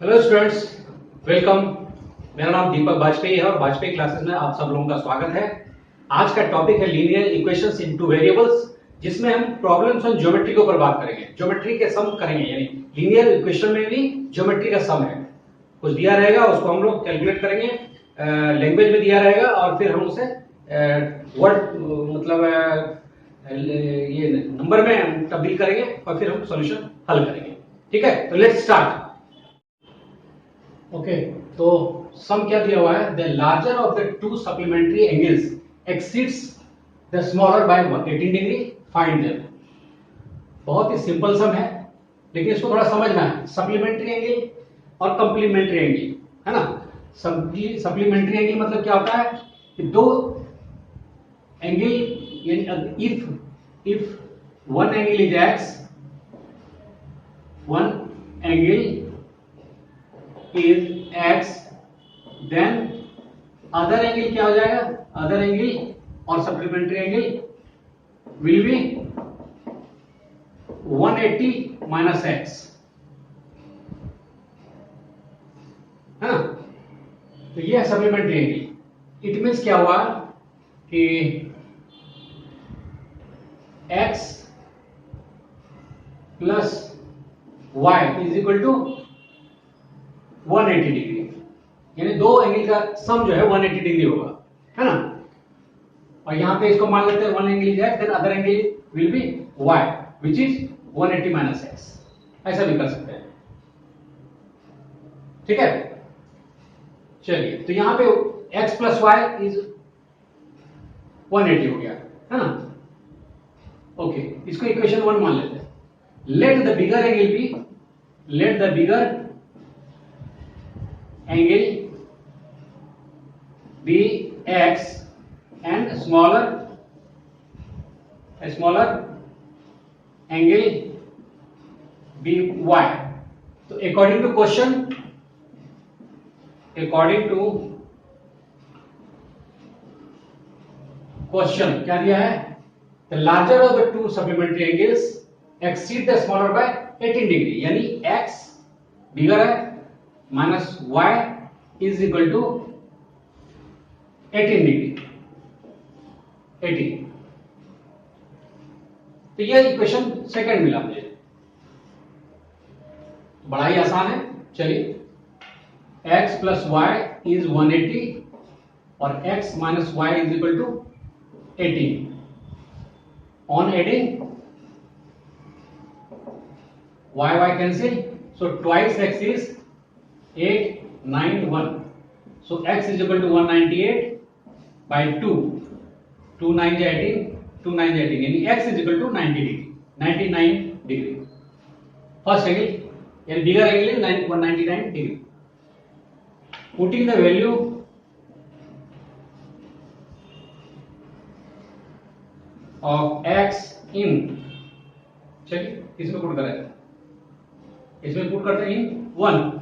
Hello students, welcome. मेरा नाम दीपक वाजपेयी है और वाजपेयी क्लासेस में आप सब लोगों का स्वागत है। आज का टॉपिक है लीनियर इक्वेशंस इनटू वेरिएबल्स, जिसमें हम प्रॉब्लम्स ऑन ज्योमेट्री के ऊपर बात करेंगे। ज्योमेट्री के सम करेंगे, यानी लीनियर इक्वेशन में भी ज्योमेट्री का सम है। कुछ दिया रहेगा, उसको हम लोग कैलकुलेट करेंगे, लैंग्वेज में दिया रहेगा और फिर हम उसे वर्ड मतलब ये नंबर में तब्दील करेंगे और फिर हम सॉल्यूशन हल करेंगे। ठीक है, तो लेट्स स्टार्ट। ओके, तो सम क्या दिया हुआ है? The larger of the two supplementary angles exceeds the smaller by 18 degree, find them. बहुत ही सिंपल सम है, लेकिन इसको थोड़ा समझना है। सप्लीमेंट्री एंगल और कंप्लीमेंट्री एंगल, है ना। सप्लीमेंट्री एंगल मतलब क्या होता है कि दो एंगल, यानी if one angle is x, one angle is x, then other angle क्या हो जाएगा? other angle और supplementary angle will be 180 minus x, है ना। तो ये है supplementary angle। इट मीन्स क्या हुआ कि x plus y is equal to 180 degree, यानी दो एंगल का सम जो है 180 डिग्री होगा, है ना। और यहां पे इसको मान लेते हैं one angle is x, then other angle will be y which is 180 minus x। ऐसा भी कर सकते हैं, ठीक है। चलिए, तो यहां पे x प्लस y इज 180 हो गया, है ना। ओके, इसको इक्वेशन 1 मान लेते हैं। Let the bigger angle be x and smaller angle be y। तो according to question क्या दिया है? the larger of the two supplementary angles exceed the smaller by 18 degree, यानी x बिगर है minus y is equal to 18 degree, 18। तो यह equation second मिला मुझे, बड़ा ही आसान है। चलिए, x प्लस वाई इज 180 और x minus y is equal to 18। On adding y cancel, so twice x is 891, so x is equal to 198 by 2, 2 9 is 18, 2 9 is 18, यानी x is equal to 90 degree, 99 degree. First angle यानी bigger angle is 199 degree. Putting the value of x in, चलिए इसमें put करें, इसमें put करते हैं in 1।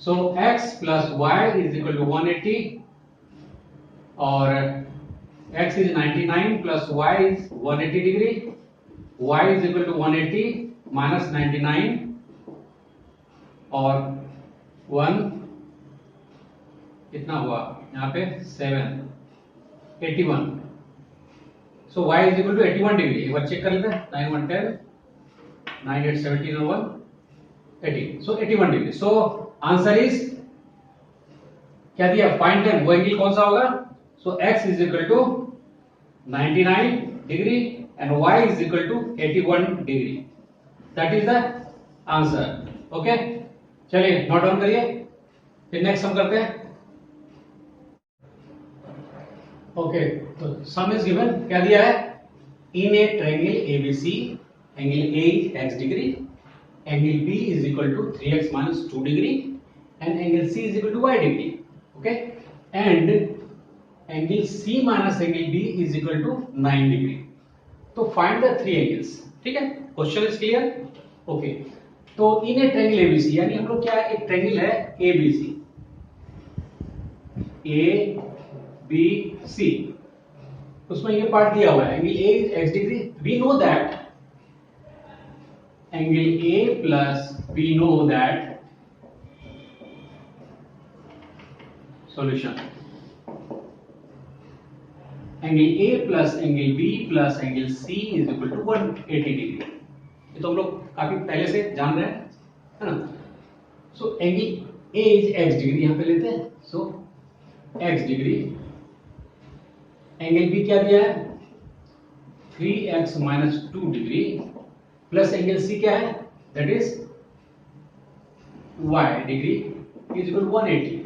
So x plus y is equal to 180 और x is 99 plus y is 180 degree, y is equal to 180 minus 99 और 1 कितना हुआ यहाँ पे 7, 81। So y is equal to 81 degree. एक बार चेक कर लेते हैं, 9 1 10, 9 8 17 और 1 18, so 81 डिग्री। So आंसर इज क्या दिया? Find them. वो एंगल कौन सा होगा? So x is equal to 99 degree and y is equal to 81 degree. That is the answer. Okay, चलिए नोट डाउन करिए, फिर नेक्स्ट सम करते हैं। ओके, तो सम इज गिवन, क्या दिया है? In a triangle ABC, angle A is x degree, angle B is equal to 3x minus 2 degree and angle C is equal to y degree, okay, and angle C minus angle B is equal to 9 degree। तो find the three angles, ठीक है। Question is clear? Okay, तो इन a triangle ABC, यानी हम लोग क्या है, एक ट्रायंगल है ABC, ABC, उसमें ये पार्ट दिया हुआ है, angle A is x degree। we know that angle A plus we know that solution, angle A plus angle B plus angle C is equal to 180 degree. ये तो हम लोग काफी पहले से जान रहे हैं, है ना। So angle A is x degree, यहां पे लेते हैं। So x degree, angle B क्या दिया है 3x minus 2 degree, plus angle C क्या है that is y degree is equal to 180।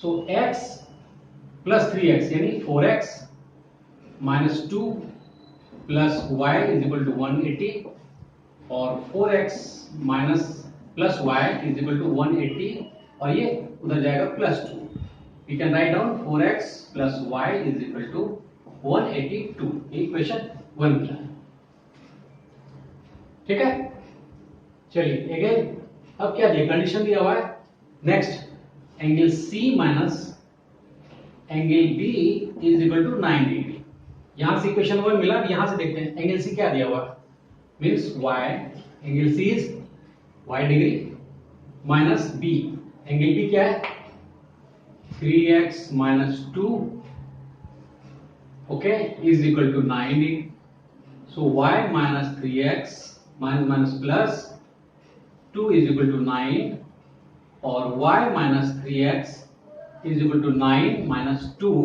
So x plus 3x यानी 4x minus 2 plus y is equal to 180, और 4x minus plus y is equal to 180, और ये उधर जाएगा plus 2। We can write down 4x plus y is equal to 182। Equation 1 मिला, ठीक है। चलिए अगेन, अब क्या दिया, कंडीशन दिया हुआ है। Next angle C minus angle B is equal to 9 degree. यहां से इक्वेशन 1 मिला, यहां से देखते हैं एंगल C क्या दिया हुआ है, means y, angle C is y degree minus B, angle B क्या है 3x minus 2, okay, is equal to 9. So y minus 3x minus plus 2 is equal to 9, or y minus 3x is equal to 9 minus 2.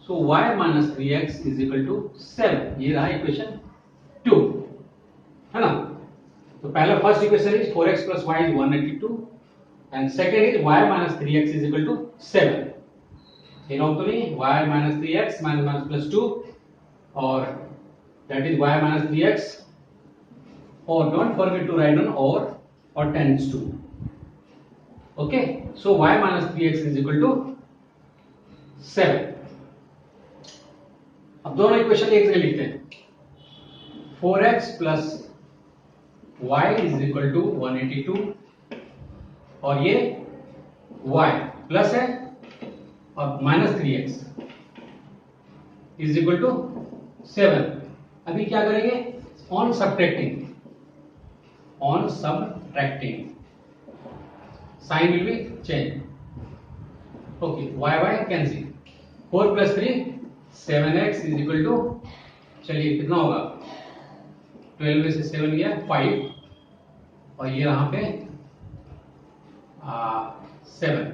So y minus 3x is equal to 7. ये रहा equation 2, है ना। तो पहला first equation is 4x plus y is 182, and second is y minus 3x is equal to 7। ये note तो नहीं, y minus 3x minus plus 2, और that is y minus 3x, or don't forget to write down or tends to, okay। So y minus 3x is equal to 7। अब दोनों equation एक जगह लिखते हैं। 4x plus y is equal to 182, और ये y plus है और minus 3x is equal to 7। अभी क्या करेंगे, on subtracting sign will be change, okay. y cancel, 4 plus 3 7x is equal to, चलिए कितना होगा 12 में से 7 गया 5, और ये यहाँ पे 7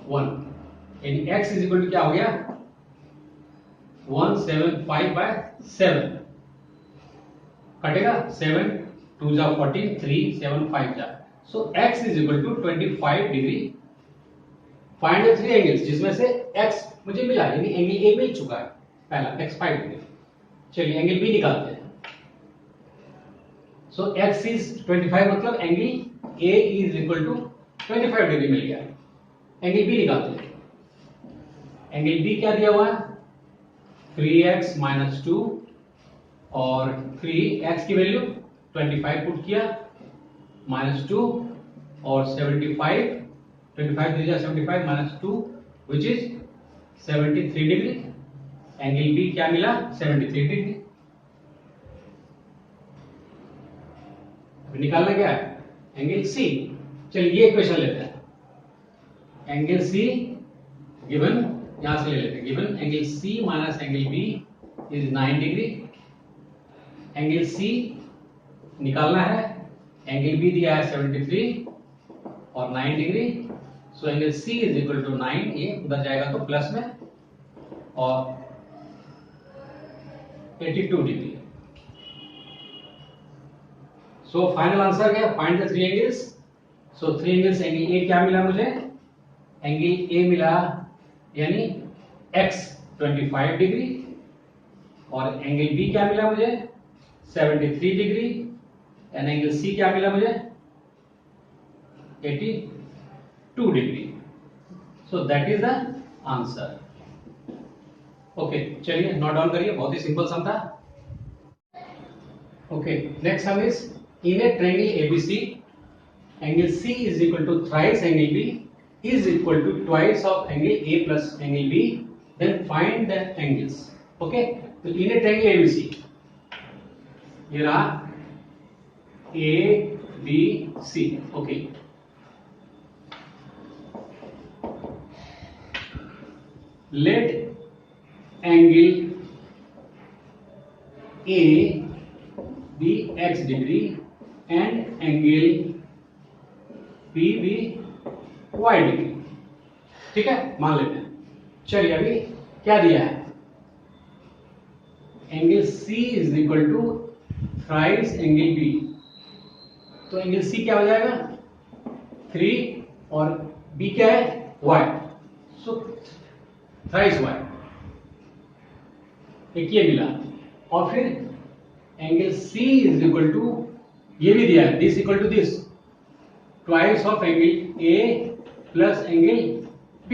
1, यानी x इज इक्वल टू क्या हो गया 175/7, कटेगा 7 2 जा 14, 3 7 5 जा। So x is equal to 25 degree. Find the 3 angles, जिसमें से x मुझे मिला, यानी एंगल A मिल चुका है पहला x 5 डिग्री। चलिए एंगल B निकालते हैं। सो x इज 25, मतलब angle A is equal to 25 degree मिल गया। एंगल B निकालते हैं। एंगल B क्या दिया हुआ है 3x माइनस 2, और 3x की वैल्यू 25 पुट किया, माइनस 2, और 75, 25 3 75 minus 2 which is 73 degree. Angle B क्या मिला 73 डिग्री। निकालना क्या है एंगल C। चलिए ये इक्वेशन लेते हैं। एंगल C गिवन, यहां से ले लेते हैं, given angle C minus angle B is 9 degree. Angle C निकालना है, एंगल B दिया है 73 और 9 degree. So angle C is equal to 9, ये उधर जाएगा तो प्लस में, और 82 डिग्री। सो फाइनल आंसर क्या, find the 3 angles. So 3 angles, angle A क्या मिला मुझे, एंगल A मिला यानी x 25 डिग्री, और एंगल B क्या मिला मुझे 73 डिग्री, एंड एंगल C क्या मिला मुझे 82 degree. So that is the answer. Okay, चलिए नोट डाउन करिए, बहुत ही सिंपल सम था। Okay, next sum is in a triangle ABC, angle C is equal to thrice angle B is equal to twice of angle A plus angle B, then find the angles। okay, तो इन a triangle ABC, ये रहा ABC। Okay, let angle A be x degree and angle B be y degree. ठीक है, मान लेते हैं। चलिए अभी क्या दिया है, angle C is equal to thrice angle B। तो एंगल C क्या हो जाएगा 3 और B क्या है y, सो थ्राइस y। एक ये मिला और फिर angle C is equal to, ये भी दिया है this equal to this, twice of angle A plus angle B।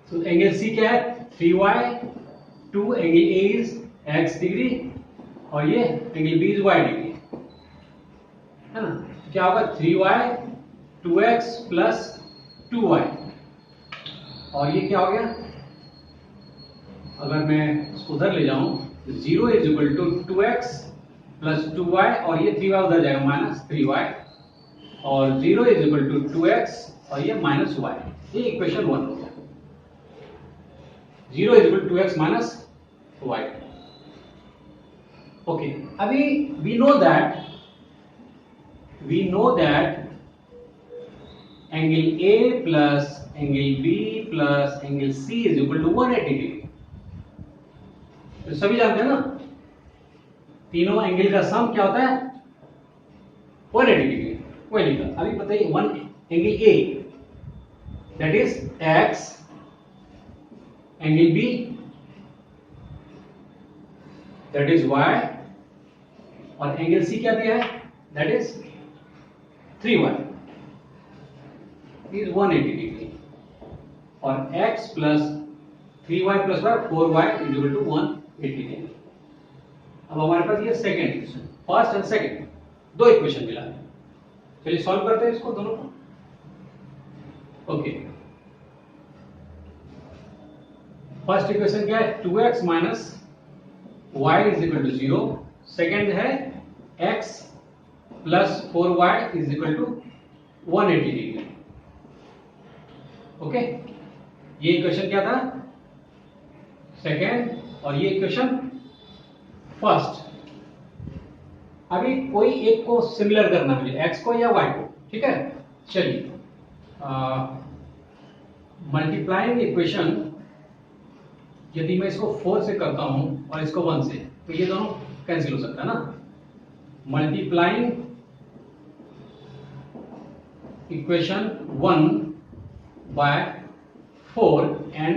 तो एंगल C क्या है 3y, 2 angle A is x degree और ये angle B is y degree, है ना। तो क्या होगा 3y 2x प्लस 2y, और ये क्या हो गया, अगर मैं इसको उधर ले जाऊं तो 0 is equal to 2x plus 2y और ये 3y उधर जाएगा माइनस 3y और 0 इज इक्वल टू 2x और ये माइनस y। ये इक्वेशन 1 हो गया, 0 is equal to 2x minus y। Okay, अभी we know that angle A plus angle B plus angle C is equal to 180 degree. तो सभी जानते हैं ना, तीनों एंगल का सम क्या होता है 180 डिग्री। वही लिखा। अभी बताइए one angle A that is x, angle B that is y और एंगल C क्या दिया है that is 3y is 180 degree और x plus 3y plus y 4y is equal to 180 degree. अब हमारे पास ये second equation, first and second दो इक्वेशन मिला है। चलिए सॉल्व करते हैं इसको दोनों को। ओके, फर्स्ट इक्वेशन क्या है 2x minus y is equal to 0, second है x plus 4y is equal to 180 degree. Okay, ये इक्वेशन क्या था सेकंड और ये इक्वेशन फर्स्ट। अभी कोई एक को सिमिलर करना मुझे, x को या y को, ठीक है। चलिए मल्टीप्लाइंग इक्वेशन, यदि मैं इसको 4 से करता हूं और इसको 1 से, तो ये दोनों कैंसिल हो सकता है ना। Multiplying equation 1 by 4 and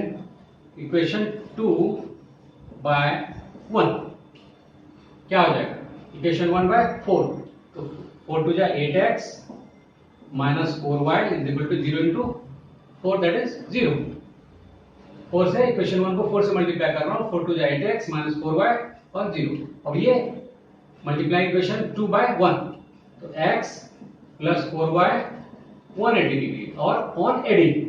equation 2 by 1 क्या हो जाएगा, इक्वेशन 1 बाय 4, तो 4 टू जा 8x minus 4y is equal to 0 into 4 that is 0। 4 से इक्वेशन 1 को 4 से मल्टीप्लाई कर रहा हूं, 4 टू जा 8x माइनस 4y और 0। अब ये मल्टीप्लाई इक्वेशन 2 बाय 1, तो x प्लस 4y 180 डिग्री और on adding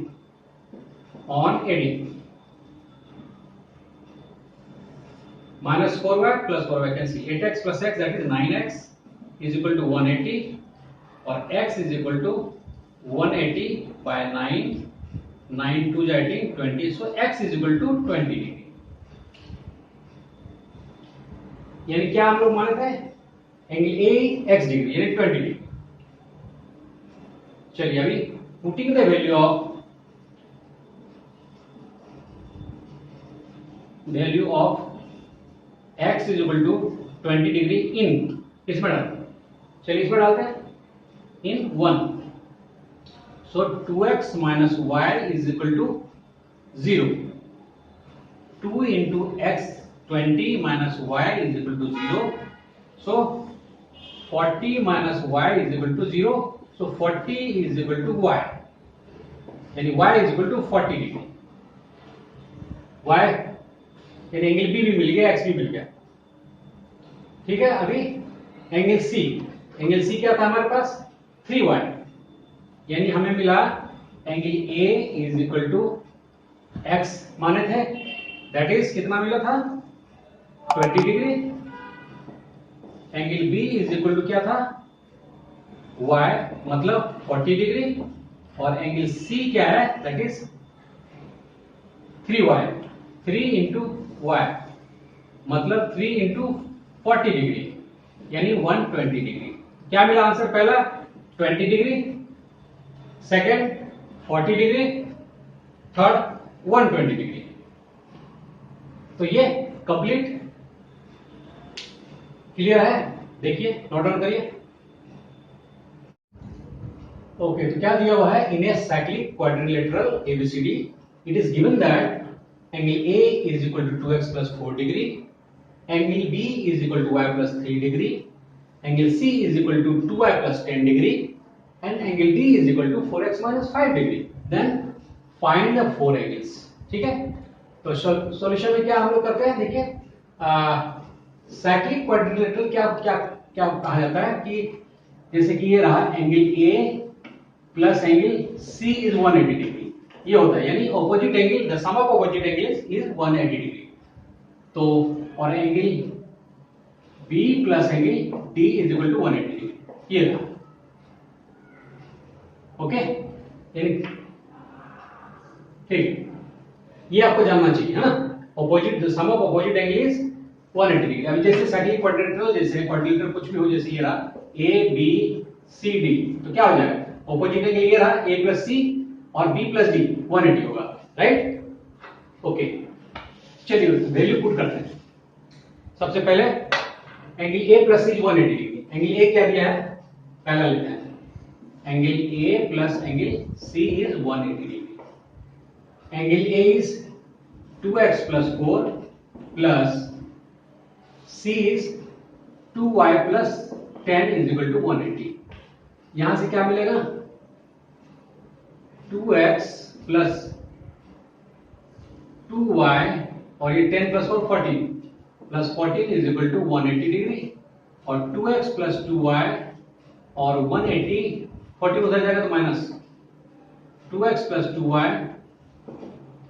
minus 4y plus 4y cancel, 8x plus x that is 9x is equal to 180 और x is equal to 180 by 9, 9 2 जा 18 20, so x is equal to 20 degree. यानी क्या हम लोग माने थे angle A x degree यानी 20 degree. चलिए अभी putting the value of x is equal to 20 degree in, इसमें डालते हैं। चलिए इसमें डालते हैं in 1, so 2x minus y is equal to 0, 2 into x 20 minus y is equal to 0, so 40 minus y is equal to 0, so 40 is equal to y, यानी y is equal to 40 degree. y यानी angle B भी मिल गया, x भी मिल गया, ठीक है। अभी angle C क्या था हमारे पास 3y, यानी हमें मिला angle A is equal to x माने थे, दैट इज कितना मिला था 20 degree. Angle B is equal to क्या था y मतलब 40 डिग्री और एंगल C क्या है that is 3y, 3 into y मतलब 3 इंटू 40 डिग्री यानी 120 डिग्री। क्या मिला आंसर? पहला 20 degree, second 40 degree, third 120 degree. तो ये कंप्लीट क्लियर है? देखिए, नोट डाउन करिए। ओके, तो क्या दिया हुआ है? In a cyclic quadrilateral ABCD it is given that angle A is equal to 2x plus 4 degree, angle B is equal to y plus 3 degree, angle C is equal to 2y plus 10 degree and angle D is equal to 4x minus 5 degree. Then find the four angles. ठीक है, तो solution में क्या हम लोग करते हैं? देखिए, साइक्लिक क्वाड्रिलेटरल क्या क्या क्या कहा जाता है कि जैसे कि ये रहा angle A plus angle C is 180 degree, ये होता है, यानी opposite angle, the sum of opposite angles is 180 degree. तो और angle B plus angle D is equal to 180 degree, ये रहा। ओके, यानी ठीक, ये आपको जानना चाहिए, है ना? Opposite, the sum of opposite angle is 180 degree. अभी जैसे साइक्लिक क्वाड्रिलेटरल, जैसे क्वाड्रिलेटरल कुछ भी हो, जैसे ये रहा ए बी सी डी, तो क्या हो जाएगा? ऑपोजिट एंगल ये रहा a प्लस सी और b प्लस डी 180 होगा, राइट? ओके, चलिए वैल्यू पुट करते हैं। सबसे पहले angle a plus C 180 degree, angle a क्या दिया है? पहला लेते हैं, angle a plus angle c is 180 degree. Angle a is 2x plus 4 plus c is 2y plus 10 is equal to 180। यहां से क्या मिलेगा? 2x प्लस 2y और ये 10 plus 4 14 plus 14 is equal to 180 degree, और 2x प्लस 2y और 180, 40 उधर जाएगा तो माइनस 2x प्लस 2y,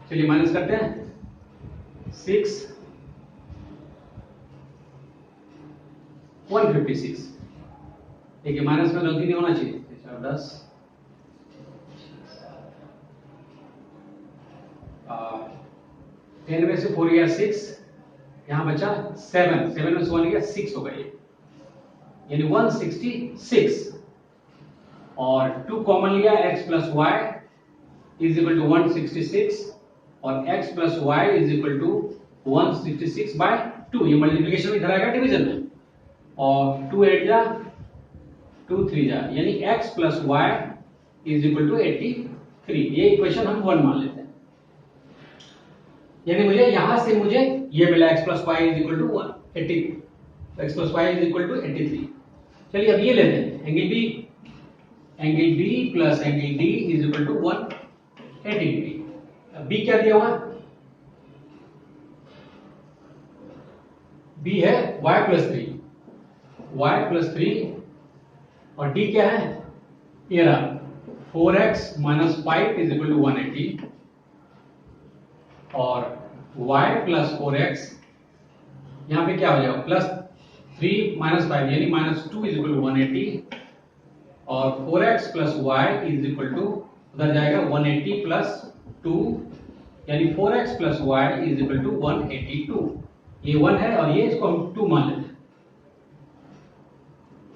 चलिए माइनस करते हैं, 6 156। देखिए माइनस में गलती नहीं होना चाहिए, 10 10 में से 4 गया 6, यहां बचा 7, 7 में से 1 गया 6 हो गई, यानी 166, और 2 कॉमन लिया, x plus y is equal to 166 और x plus y is equal to 166 by 2, ये मल्टीप्लिकेशन में इधर आएगा डिवीजन में, और 2 8 जा 2 3 जा, यानी x plus y is equal to 83। ये इक्वेशन हम 1 मान लेते हैं, यानी मुझे यहां से मुझे ये मिला x plus y is equal to 180, x plus y is equal to 83। चलिए अब ये लेते हैं, angle B plus angle D is equal to 180 degree. अब बी क्या दिया हुआ? बी है y प्लस 3, y प्लस 3, और डी क्या है? ये रहा 4x minus 5 is equal to 180, और y प्लस 4x, यहां पे क्या हो जाएगा? प्लस 3 माइनस 5 यानी माइनस 2 इज इक्वल टू 180, और 4x plus y is equal to उधर जाएगा 180 प्लस 2, यानी 4x plus y is equal to 182। ये 1 है और ये इसको हम 2 मान लेते हैं,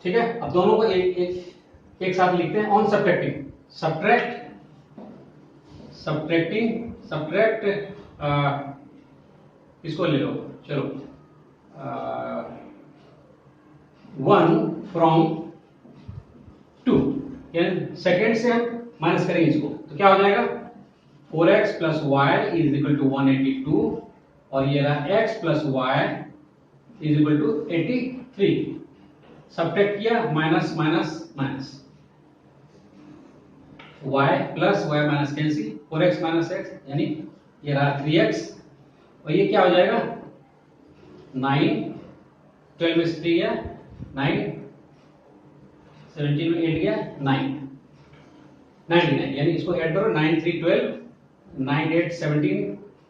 ठीक है? अब दोनों को एक साथ लिखते हैं ऑन सब्ट्रैक्टिंग, सब्ट्रैक्ट इसको ले लो, चलो 1 फ्रॉम 2, यानी सेकेंड से हम माइनस करेंगे इसको, तो क्या हो जाएगा? 4x plus y is equal to 182, और ये रहा x plus y is equal to 83। Subtract किया, minus minus minus, y plus y minus cancel, 4x minus x, यानी ये रहा 3x, और ये क्या हो जाएगा? 9, 12 में से 3 गया 9, 17 में 8 गया 9, 99, यानी इसको ऐड करो, 9 3 12, 9 8 17,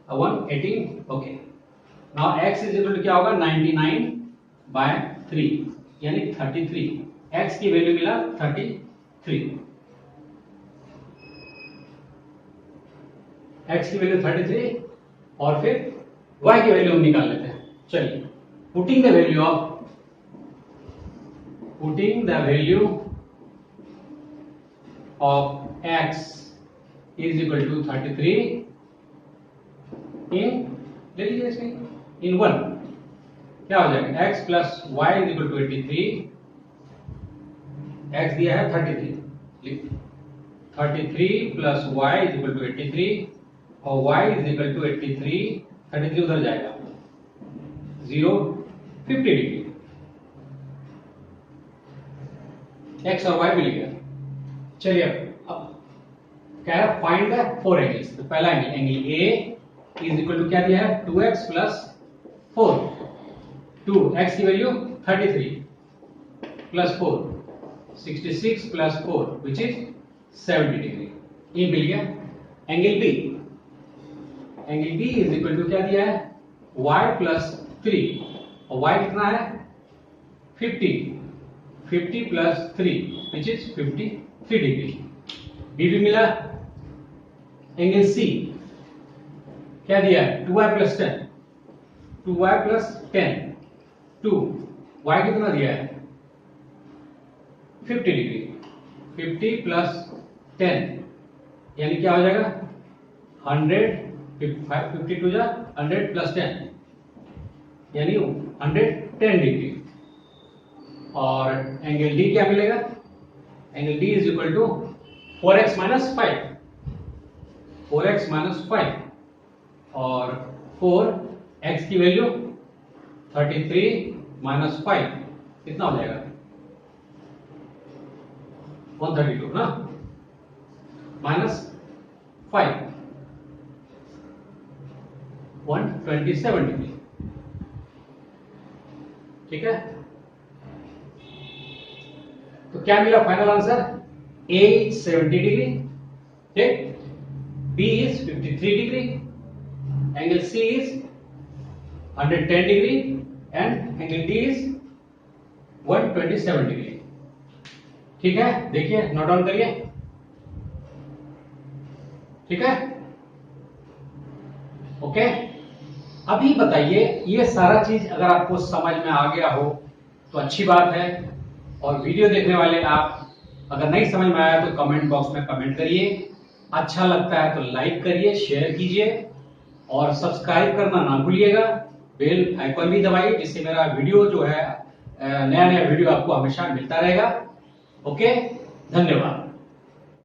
1 18। Okay, now x is equal to क्या होगा? 99 बाय 3, यानी 33। x की वैल्यू मिला 33, x की वैल्यू 33, और फिर y की वैल्यू हम निकाल लेते हैं। चलिए, putting the value of x is equal to 33 in, ले लीजिए इसमें, इन 1 क्या हो जाएगा, x plus y is equal to 83, x दिया है 33, 33 plus y is equal to 83 और y इज इक्वल टू 83, 33 उधर जाएगा, 0 50 डिग्री, x और y मिल गया। चलिए अब क्या है, फाइंड द 4 एंगल्स। तो पहला angle, angle A is equal to क्या दिया है, 2x प्लस 4, 2x की value 33 plus 4 66 plus 4 which is 70 degree, ये मिल गया। Angle B is equal to क्या दिया है, y प्लस 3 और y कितना है 50 plus 3 which is 53 degree, B भी मिला। एंगल C क्या दिया है, 2y plus 10, 2y plus 10, 2y कितना दिया है 50 डिग्री, 50 प्लस 10 यानी क्या हो जाएगा 100, 52 जा 100 प्लस 10 यानी 110 डिग्री। और एंगल D क्या मिलेगा, angle D is equal to 4x minus 5, 4x minus 5 और 4x की वैल्यू 33 माइनस 5 कितना हो जाएगा 132 ना, माइनस 5 127 डिग्री, ठीक है। तो क्या मिला final answer, A is 70 degree, ठीक, B is 53 degree, angle C is 110 degree and angle D is 127 degree, ठीक है। देखिए, नोट डाउन करिए, ठीक है, ओके। अभी बताइए, ये सारा चीज अगर आपको समझ में आ गया हो तो अच्छी बात है, और वीडियो देखने वाले आप अगर नहीं समझ में आया तो कमेंट बॉक्स में कमेंट करिए, अच्छा लगता है तो लाइक करिए, शेयर कीजिए और सब्सक्राइब करना ना भूलिएगा, बेल आइकन भी दबाइए जिससे मेरा वीडियो जो है नया नया वीडियो आपको हमेशा मिलता रहेगा। ओके, धन्यवाद।